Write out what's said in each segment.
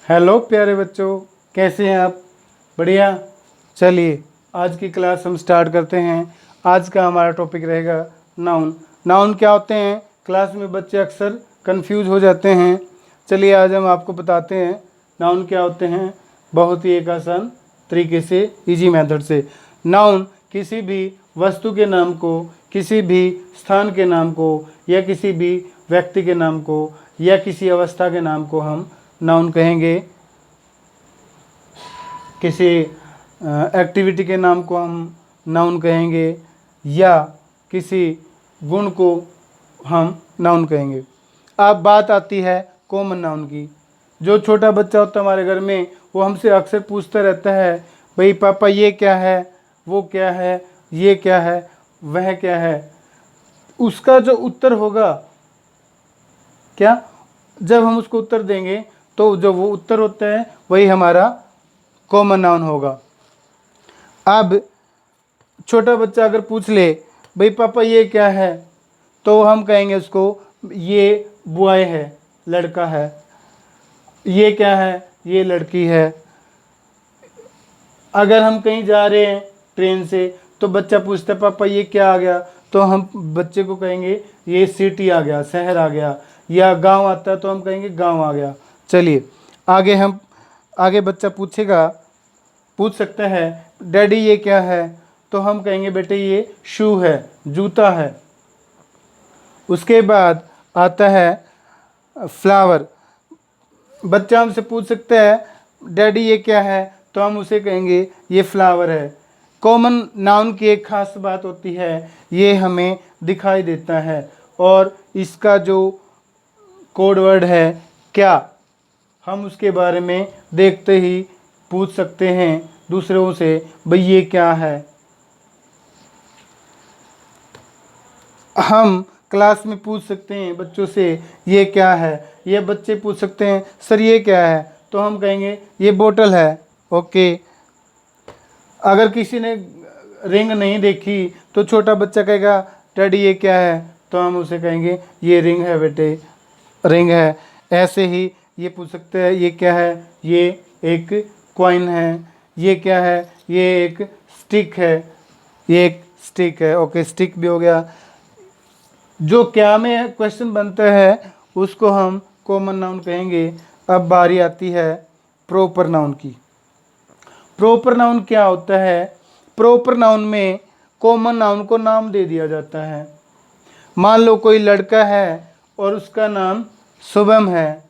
Hello प्यारे बच्चों, कैसे हैं आप? बढ़िया। चलिए आज की क्लास हम स्टार्ट करते हैं। आज का हमारा टॉपिक रहेगा नाउन। नाउन क्या होते हैं? क्लास में बच्चे अक्सर कंफ्यूज हो जाते हैं। चलिए आज हम आपको बताते हैं नाउन क्या होते हैं, बहुत ही एक आसान तरीके से, इजी मेथड से। नाउन किसी भी वस्तु के नाम को, किसी भी स्थान के नाम को, या किसी भी व्यक्ति के नाम को, या किसी अवस्था के नाम को हम नाउन कहेंगे। किसी एक्टिविटी के नाम को हम नाउन कहेंगे, या किसी गुण को हम नाउन कहेंगे। अब बात आती है कॉमन नाउन की। जो छोटा बच्चा होता है हमारे घर में, वो हमसे अक्सर पूछता रहता है, भाई पापा ये क्या है, वो क्या है, ये क्या है, वह क्या है। उसका जो उत्तर होगा, क्या, जब हम उसको उत्तर देंगे तो जो वो उत्तर होता है वही हमारा कॉमन नाउन होगा। अब छोटा बच्चा अगर पूछ ले, भाई पापा ये क्या है, तो हम कहेंगे उसको ये बॉय है, लड़का है। ये क्या है, ये लड़की है। अगर हम कहीं जा रहे हैं ट्रेन से, तो बच्चा पूछता है पापा ये क्या आ गया, तो हम बच्चे को कहेंगे ये सिटी आ गया, शहर आ गया। या गांव आता है तो हम कहेंगे गांव आ गया। चलिए आगे बच्चा पूछ सकता है डैडी ये क्या है, तो हम कहेंगे बेटे ये शू है, जूता है। उसके बाद आता है फ्लावर। बच्चा हमसे पूछ सकता है डैडी ये क्या है, तो हम उसे कहेंगे ये फ्लावर है। कॉमन नाउन की एक खास बात होती है, ये हमें दिखाई देता है, और इसका जो कोड वर्ड है क्या, हम उसके बारे में देखते ही पूछ सकते हैं दूसरों से, भाई ये क्या है। हम क्लास में पूछ सकते हैं बच्चों से ये क्या है, ये बच्चे पूछ सकते हैं सर ये क्या है, तो हम कहेंगे ये बोतल है। ओके। अगर किसी ने रिंग नहीं देखी तो छोटा बच्चा कहेगा डैडी ये क्या है, तो हम उसे कहेंगे ये रिंग है बेटे, रिंग है। ऐसे ही ये पूछ सकते हैं ये क्या है, ये एक कॉइन है। ये क्या है, ये एक स्टिक है, ये एक स्टिक है। ओके, स्टिक भी हो गया। जो क्या में क्वेश्चन बनता है उसको हम कॉमन नाउन कहेंगे। अब बारी आती है प्रॉपर नाउन की। प्रॉपर नाउन क्या होता है? प्रॉपर नाउन में कॉमन नाउन को नाम दे दिया जाता है। मान लो कोई लड़का है और उसका नाम शुभम है,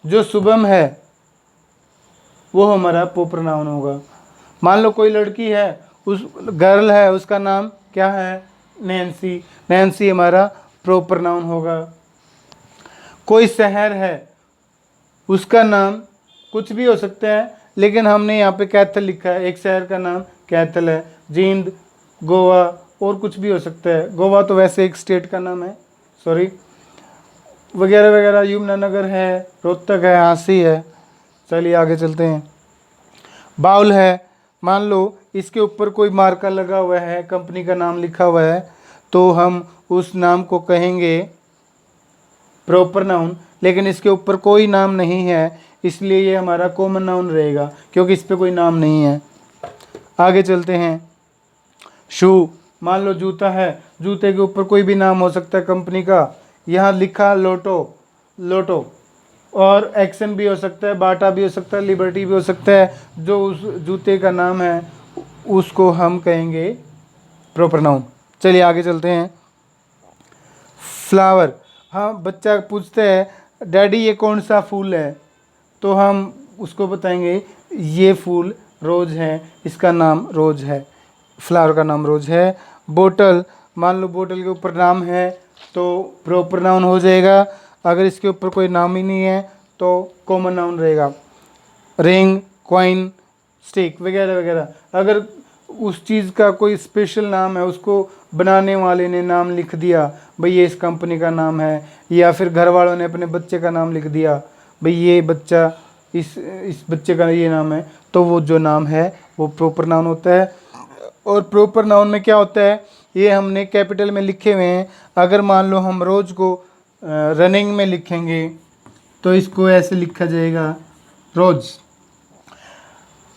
जो शुभम है वो हमारा प्रॉपर नाउन होगा। मान लो कोई लड़की है, उस गर्ल है, उसका नाम क्या है, नैन्सी, नैन्सी हमारा प्रॉपर नाउन होगा। कोई शहर है, उसका नाम कुछ भी हो सकता है, लेकिन हमने यहाँ पे कैथल लिखा है, एक शहर का नाम कैथल है। जींद, गोवा, और कुछ भी हो सकता है। गोवा तो वैसे एक स्टेट का नाम है, सॉरी, वगैरह वगैरह। यमुनानगर है, रोहतक है, झांसी है। चलिए आगे चलते हैं। बाउल है, मान लो इसके ऊपर कोई मार्का लगा हुआ है, कंपनी का नाम लिखा हुआ है, तो हम उस नाम को कहेंगे प्रॉपर नाउन। लेकिन इसके ऊपर कोई नाम नहीं है, इसलिए ये हमारा कॉमन नाउन रहेगा, क्योंकि इस पर कोई नाम नहीं है। आगे चलते हैं। शू, मान लो जूता है, जूते के ऊपर कोई भी नाम हो सकता है कंपनी का। यहाँ लिखा लोटो, लोटो, और एक्शन भी हो सकता है, बाटा भी हो सकता है, लिबर्टी भी हो सकता है। जो उस जूते का नाम है उसको हम कहेंगे प्रॉपर नाउन। चलिए आगे चलते हैं। फ्लावर, हाँ, बच्चा पूछता है डैडी ये कौन सा फूल है, तो हम उसको बताएंगे ये फूल रोज है, इसका नाम रोज है, फ्लावर का नाम रोज है। बोतल, मान लो बोतल के ऊपर नाम है तो प्रॉपर नाउन हो जाएगा। अगर इसके ऊपर कोई नाम ही नहीं है तो कॉमन नाउन रहेगा। रिंग, कॉइन, स्टिक वगैरह वगैरह। अगर उस चीज़ का कोई स्पेशल नाम है, उसको बनाने वाले ने नाम लिख दिया, भाई ये इस कंपनी का नाम है, या फिर घर वालों ने अपने बच्चे का नाम लिख दिया, भाई ये बच्चा, इस बच्चे का ये नाम है, तो वो जो नाम है वो प्रॉपर नाउन होता है। और प्रॉपर नाउन में क्या होता है, ये हमने कैपिटल में लिखे हुए हैं। अगर मान लो हम रोज़ को रनिंग में लिखेंगे तो इसको ऐसे लिखा जाएगा रोज।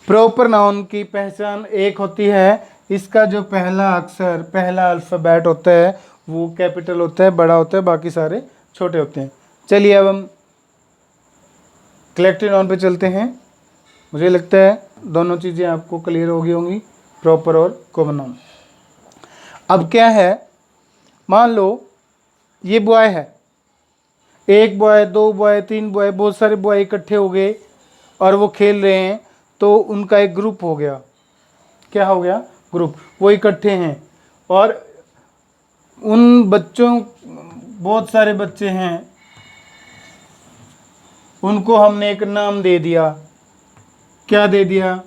प्रॉपर नाउन की पहचान एक होती है, इसका जो पहला अक्षर, पहला अल्फ़ाबेट होता है वो कैपिटल होता है, बड़ा होता है, बाकी सारे छोटे होते हैं। चलिए अब हम कलेक्टिव नाउन पे चलते हैं। मुझे लगता है दोनों चीज़ें आपको क्लियर हो गई होंगी, प्रॉपर और कॉमन नाउन। अब क्या है, मान लो ये बॉय है, एक बॉय, दो बॉय, तीन बॉय, बहुत सारे बॉय इकट्ठे हो गए और वो खेल रहे हैं, तो उनका एक ग्रुप हो गया। क्या हो गया? ग्रुप। वो इकट्ठे हैं और उन बच्चों, बहुत सारे बच्चे हैं, उनको हमने एक नाम दे दिया। क्या दे दिया?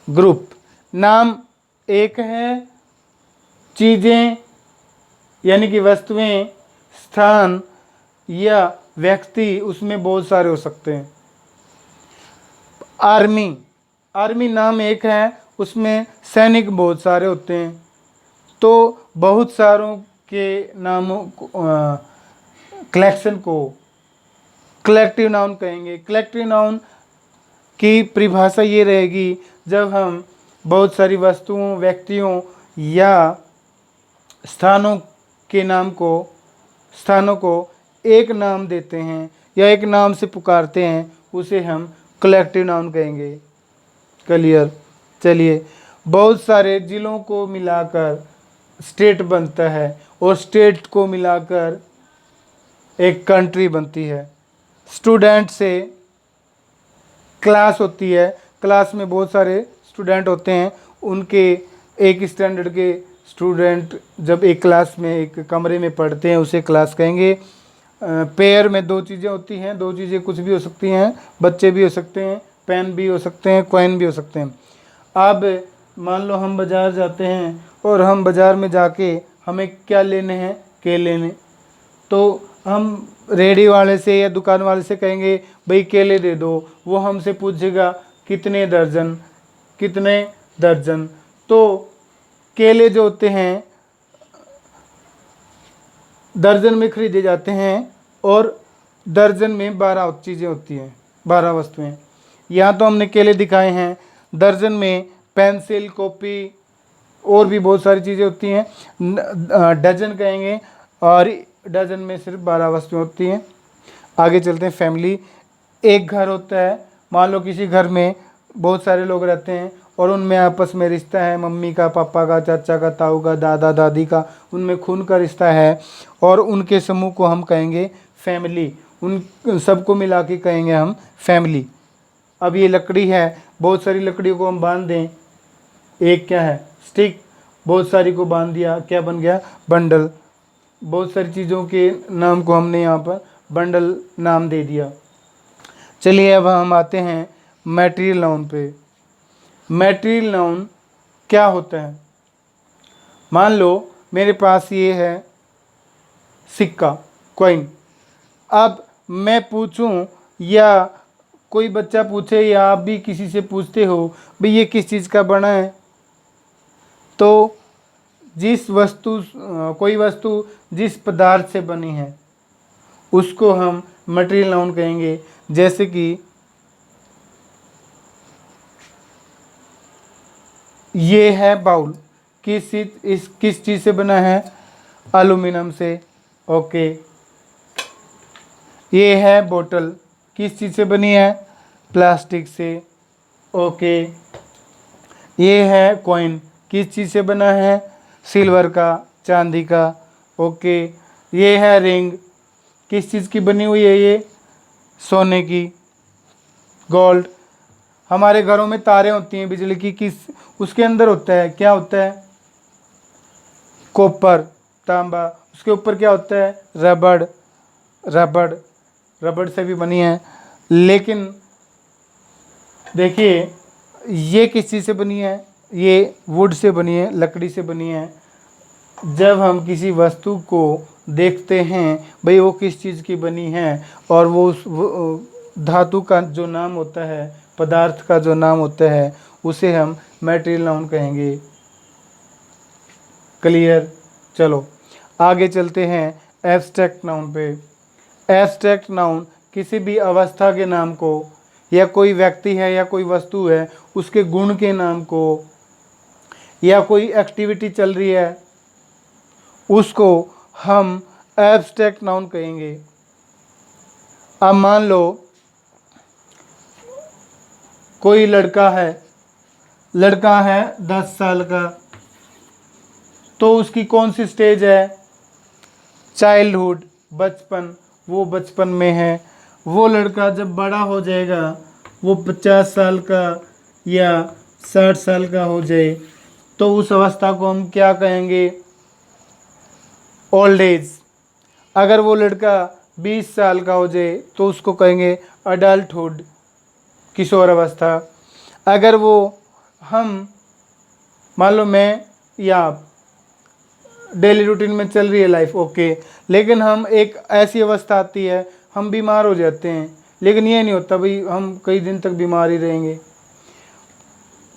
ग्रुप। नाम एक है, चीज़ें यानी कि वस्तुएं, स्थान या व्यक्ति उसमें बहुत सारे हो सकते हैं। आर्मी, आर्मी नाम एक है, उसमें सैनिक बहुत सारे होते हैं, तो बहुत सारों के नामों कलेक्शन को कलेक्टिव नाउन कहेंगे। कलेक्टिव नाउन की परिभाषा ये रहेगी, जब हम बहुत सारी वस्तुओं, व्यक्तियों या स्थानों के नाम को, स्थानों को एक नाम देते हैं या एक नाम से पुकारते हैं, उसे हम कलेक्टिव नाउन कहेंगे। क्लियर? चलिए, बहुत सारे ज़िलों को मिलाकर स्टेट बनता है और स्टेट को मिलाकर एक कंट्री बनती है। स्टूडेंट से क्लास होती है, क्लास में बहुत सारे स्टूडेंट होते हैं, उनके एक स्टैंडर्ड के स्टूडेंट जब एक क्लास में, एक कमरे में पढ़ते हैं, उसे क्लास कहेंगे। पेयर में दो चीज़ें होती हैं, दो चीज़ें कुछ भी हो सकती हैं, बच्चे भी हो सकते हैं, पेन भी हो सकते हैं, कॉइन भी हो सकते हैं। अब मान लो हम बाज़ार जाते हैं और हम बाज़ार में जाके हमें क्या लेने हैं? केले लेने। तो हम रेडी वाले से या दुकान वाले से कहेंगे भाई केले दे दो, वो हमसे पूछेगा कितने दर्जन, कितने दर्जन। तो केले जो होते हैं दर्जन में खरीदे जाते हैं और दर्जन में 12 चीज़ें होती हैं, 12 वस्तुएं। यहाँ तो हमने केले दिखाए हैं, दर्जन में पेंसिल, कॉपी और भी बहुत सारी चीज़ें होती हैं। डजन कहेंगे और डजन में सिर्फ 12 वस्तुएं होती हैं। आगे चलते हैं। फैमिली, एक घर होता है, मान लो किसी घर में बहुत सारे लोग रहते हैं और उनमें आपस में रिश्ता है, मम्मी का, पापा का, चाचा का, ताऊ का, दादा दादी का, उनमें खून का रिश्ता है और उनके समूह को हम कहेंगे फैमिली। उन सबको मिला के कहेंगे हम फैमिली। अब ये लकड़ी है, बहुत सारी लकड़ियों को हम बांध दें, एक क्या है? स्टिक। बहुत सारी को बांध दिया, क्या बन गया? बंडल। बहुत सारी चीज़ों के नाम को हमने यहाँ पर बंडल नाम दे दिया। चलिए अब हम आते हैं मैटेरियल नाउन पे। मैटेरियल नाउन क्या होता है? मान लो मेरे पास ये है सिक्का, कॉइन। अब मैं पूछूं या कोई बच्चा पूछे या आप भी किसी से पूछते हो भाई ये किस चीज़ का बना है, तो जिस वस्तु, कोई वस्तु जिस पदार्थ से बनी है उसको हम मटेरियल नाउन कहेंगे। जैसे कि ये है बाउल, किस चीज़ से बना है? एल्युमिनियम से। ओके। ये है बोतल, किस चीज़ से बनी है? प्लास्टिक से। ओके। ये है कॉइन, किस चीज़ से बना है? सिल्वर का, चांदी का। ओके। ये है रिंग, किस चीज़ की बनी हुई है? ये सोने की, गोल्ड। हमारे घरों में तारें होती हैं बिजली की, किस, उसके अंदर होता है, क्या होता है? कॉपर, तांबा। उसके ऊपर क्या होता है? रबड़। रबड़, रबड़ से भी बनी है। लेकिन देखिए ये किस चीज़ से बनी है? ये वुड से बनी है, लकड़ी से बनी है। जब हम किसी वस्तु को देखते हैं भाई वो किस चीज़ की बनी है और वो उस धातु का जो नाम होता है, पदार्थ का जो नाम होता है, उसे हम मैटेरियल नाउन कहेंगे। क्लियर? चलो आगे चलते हैं एब्स्ट्रैक्ट नाउन पे। एब्स्ट्रैक्ट नाउन किसी भी अवस्था के नाम को या कोई व्यक्ति है या कोई वस्तु है उसके गुण के नाम को, या कोई एक्टिविटी चल रही है उसको हम एब्स्ट्रैक्ट नाउन कहेंगे। अब मान लो कोई लड़का है 10 साल का, तो उसकी कौन सी स्टेज है? चाइल्डहुड, बचपन, वो बचपन में है। वो लड़का जब बड़ा हो जाएगा, वो 50 साल का या 60 साल का हो जाए, तो उस अवस्था को हम क्या कहेंगे? Old age. अगर वो लड़का 20 साल का हो जाए तो उसको कहेंगे अडल्टहुड, किशोर अवस्था। अगर वो हम मान लो मैं या आप डेली रूटीन में चल रही है लाइफ, ओके, लेकिन हम एक ऐसी अवस्था आती है हम बीमार हो जाते हैं, लेकिन ये नहीं होता भाई हम कई दिन तक बीमार ही रहेंगे।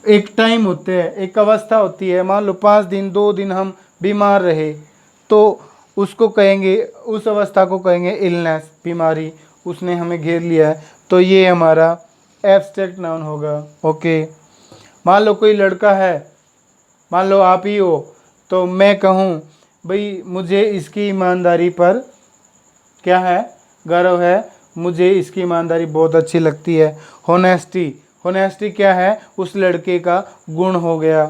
एक टाइम होते है, एक अवस्था होती है, मान लो 5 दिन 2 दिन हम बीमार रहे तो उसको कहेंगे, उस अवस्था को कहेंगे इलनेस, बीमारी उसने हमें घेर लिया है, तो ये हमारा एब्स्ट्रैक्ट नाउन होगा। ओके, मान लो कोई लड़का है, मान लो आप ही हो, तो मैं कहूँ भाई मुझे इसकी ईमानदारी पर क्या है? गर्व है, मुझे इसकी ईमानदारी बहुत अच्छी लगती है। होनेस्टी, होनेस्टी क्या है? उस लड़के का गुण हो गया।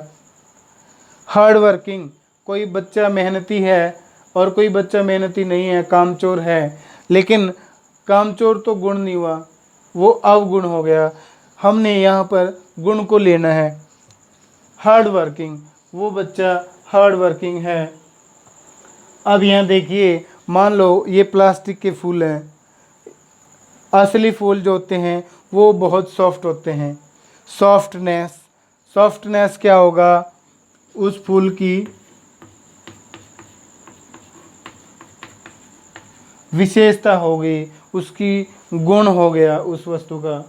हार्ड वर्किंग, कोई बच्चा मेहनती है और कोई बच्चा मेहनती नहीं है, कामचोर है, लेकिन कामचोर तो गुण नहीं हुआ, वो अवगुण हो गया। हमने यहाँ पर गुण को लेना है। हार्ड वर्किंग, वो बच्चा हार्ड वर्किंग है। अब यहाँ देखिए, मान लो ये प्लास्टिक के फूल हैं, असली फूल जो होते हैं वो बहुत सॉफ्ट होते हैं। सॉफ्टनेस, सॉफ्टनेस क्या होगा? उस फूल की विशेषता होगी, उसकी गुण हो गया उस वस्तु का।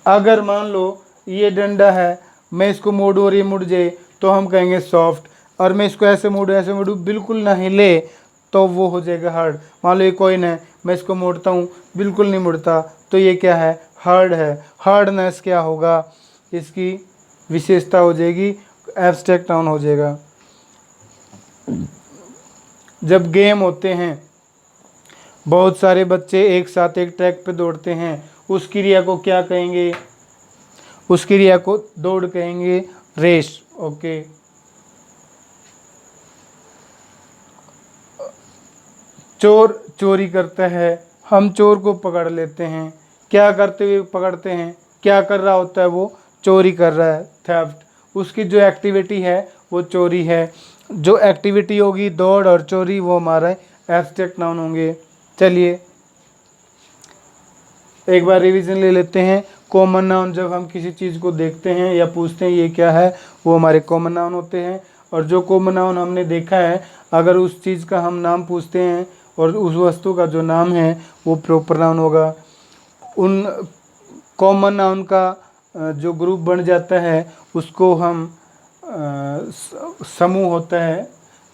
अगर मान लो ये डंडा है, मैं इसको मोड़ूँ और ये मुड़ जाए तो हम कहेंगे सॉफ्ट, और मैं इसको ऐसे मोड़ूँ बिल्कुल ना हिले तो वो हो जाएगा हार्ड। मान लो ये कॉइन है, मैं इसको मोड़ता हूँ बिल्कुल नहीं मुड़ता तो ये क्या है? हार्ड है। हार्डनेस क्या होगा? इसकी विशेषता हो जाएगी, एब्स्ट्रैक्ट नाउन हो जाएगा। जब गेम होते हैं, बहुत सारे बच्चे एक साथ एक ट्रैक पे दौड़ते हैं, उस क्रिया को क्या कहेंगे? उस क्रिया को दौड़ कहेंगे, रेस। ओके, चोर चोरी करता है, हम चोर को पकड़ लेते हैं, क्या करते हुए पकड़ते हैं? क्या कर रहा होता है वो? चोरी कर रहा है, थेफ्ट। उसकी जो एक्टिविटी है वो चोरी है। जो एक्टिविटी होगी दौड़ और चोरी, वो हमारा एब्स्ट्रैक्ट नाउन होंगे। चलिए एक बार रिवीजन ले लेते हैं। कॉमन नाउन, जब हम किसी चीज़ को देखते हैं या पूछते हैं ये क्या है, वो हमारे कॉमन नाउन होते हैं। और जो कॉमन नाउन हमने देखा है, अगर उस चीज़ का हम नाम पूछते हैं और उस वस्तु का जो नाम है वो प्रॉपर नाउन होगा। उन कॉमन नाउन का जो ग्रुप बन जाता है उसको हम समूह होता है,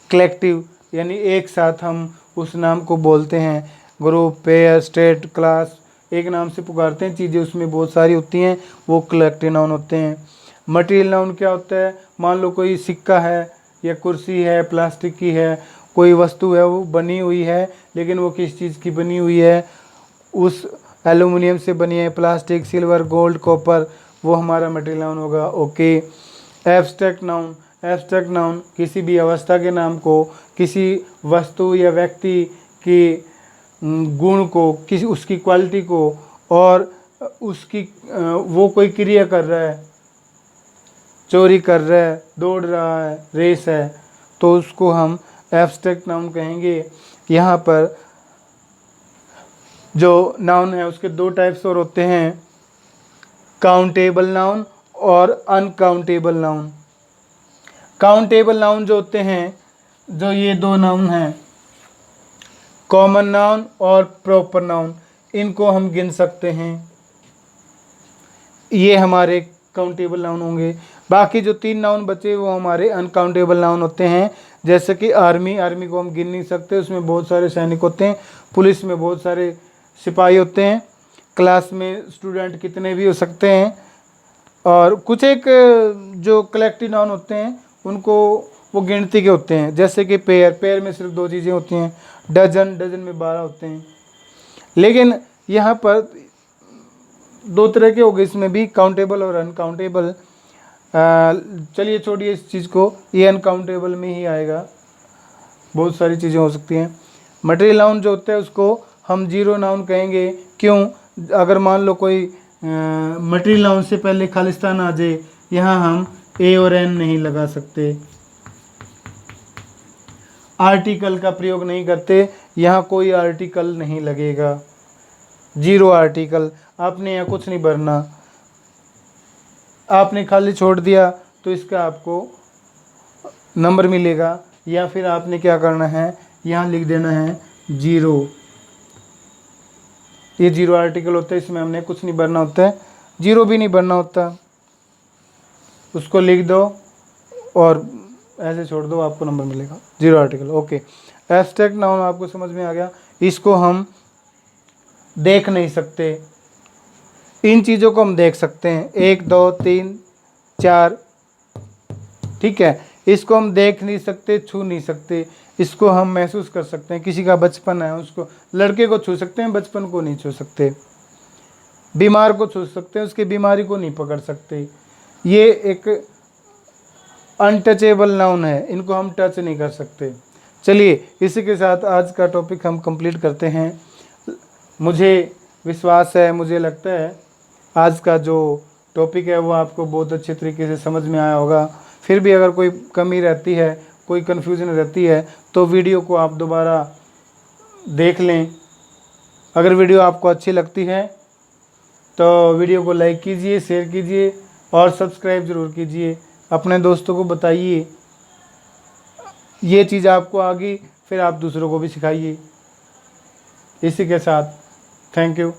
कलेक्टिव, यानी एक साथ हम उस नाम को बोलते हैं। ग्रुप, पेयर, स्टेट, क्लास, एक नाम से पुकारते हैं, चीज़ें उसमें बहुत सारी होती हैं, वो कलेक्टिव नाउन होते हैं। मटेरियल नाउन क्या होता है? मान लो कोई सिक्का है या कुर्सी है, प्लास्टिक की है, कोई वस्तु है वो बनी हुई है, लेकिन वो किस चीज़ की बनी हुई है? उस एल्युमिनियम से बनी है, प्लास्टिक, सिल्वर, गोल्ड, कॉपर, वो हमारा मटेरियल नाउन होगा। Okay, abstract noun, abstract noun किसी भी अवस्था के नाम को, किसी वस्तु या व्यक्ति की गुण को, किसी उसकी क्वालिटी को, और उसकी वो कोई क्रिया कर रहा है, चोरी कर रहा है, दौड़ रहा है, रेस है, तो उसको हम एब्स्ट्रैक्ट नाउन कहेंगे। यहाँ पर जो नाउन है उसके 2 टाइप्स और होते हैं, काउंटेबल नाउन और अनकाउंटेबल नाउन। काउंटेबल नाउन जो होते हैं, जो ये 2 नाउन हैं, कॉमन नाउन और प्रॉपर नाउन, इनको हम गिन सकते हैं, ये हमारे काउंटेबल नाउन होंगे। बाकी जो 3 नाउन बचे वो हमारे अनकाउंटेबल नाउन होते हैं। जैसे कि आर्मी, आर्मी को हम गिन नहीं सकते, उसमें बहुत सारे सैनिक होते हैं। पुलिस में बहुत सारे सिपाही होते हैं। क्लास में स्टूडेंट कितने भी हो सकते हैं। और कुछ एक जो कलेक्टिव नाउन होते हैं उनको वो गिनती के होते हैं, जैसे कि पेयर, पेयर में सिर्फ 2 चीज़ें होती हैं। डजन, डजन में 12 होते हैं। लेकिन यहाँ पर 2 तरह के हो गए इसमें भी, काउंटेबल और अनकाउंटेबल। चलिए छोड़िए इस चीज़ को, ये अनकाउंटेबल में ही आएगा। बहुत सारी चीज़ें हो सकती हैं। मटेरियल नाउन जो होता है उसको हम जीरो नाउन कहेंगे। क्यों? अगर मान लो कोई मटेरियल नाउन से पहले खालिस्तान आ जाए, यहाँ हम ए और एन नहीं लगा सकते, आर्टिकल का प्रयोग नहीं करते, यहाँ कोई आर्टिकल नहीं लगेगा, जीरो आर्टिकल। आपने यहाँ कुछ नहीं भरना, आपने खाली छोड़ दिया तो इसका आपको नंबर मिलेगा। या फिर आपने क्या करना है, यहाँ लिख देना है जीरो। ये जीरो आर्टिकल होता है, इसमें हमने कुछ नहीं भरना होता है, जीरो भी नहीं भरना होता, उसको लिख दो और ऐसे छोड़ दो, आपको नंबर मिलेगा, zero article. Okay, abstract noun आपको समझ में आ गया। इसको हम देख नहीं सकते, इन चीज़ों को हम देख सकते हैं, 1 2 3 4, ठीक है। इसको हम देख नहीं सकते, छू नहीं सकते, इसको हम महसूस कर सकते हैं। किसी का बचपन है, उसको, लड़के को छू सकते हैं, बचपन को नहीं छू सकते। बीमार को छू सकते हैं, उसकी बीमारी को नहीं पकड़ सकते। ये एक अनटचेबल नाउन है, इनको हम टच नहीं कर सकते। चलिए इसी के साथ आज का टॉपिक हम कंप्लीट करते हैं। मुझे विश्वास है, मुझे लगता है आज का जो टॉपिक है वो आपको बहुत अच्छे तरीके से समझ में आया होगा। फिर भी अगर कोई कमी रहती है, कोई कन्फ्यूज़न रहती है, तो वीडियो को आप दोबारा देख लें। अगर वीडियो आपको अच्छी लगती है तो वीडियो को लाइक कीजिए, शेयर कीजिए और सब्सक्राइब ज़रूर कीजिए। अपने दोस्तों को बताइए, ये चीज़ आपको आ गई, फिर आप दूसरों को भी सिखाइए। इसी के साथ थैंक यू।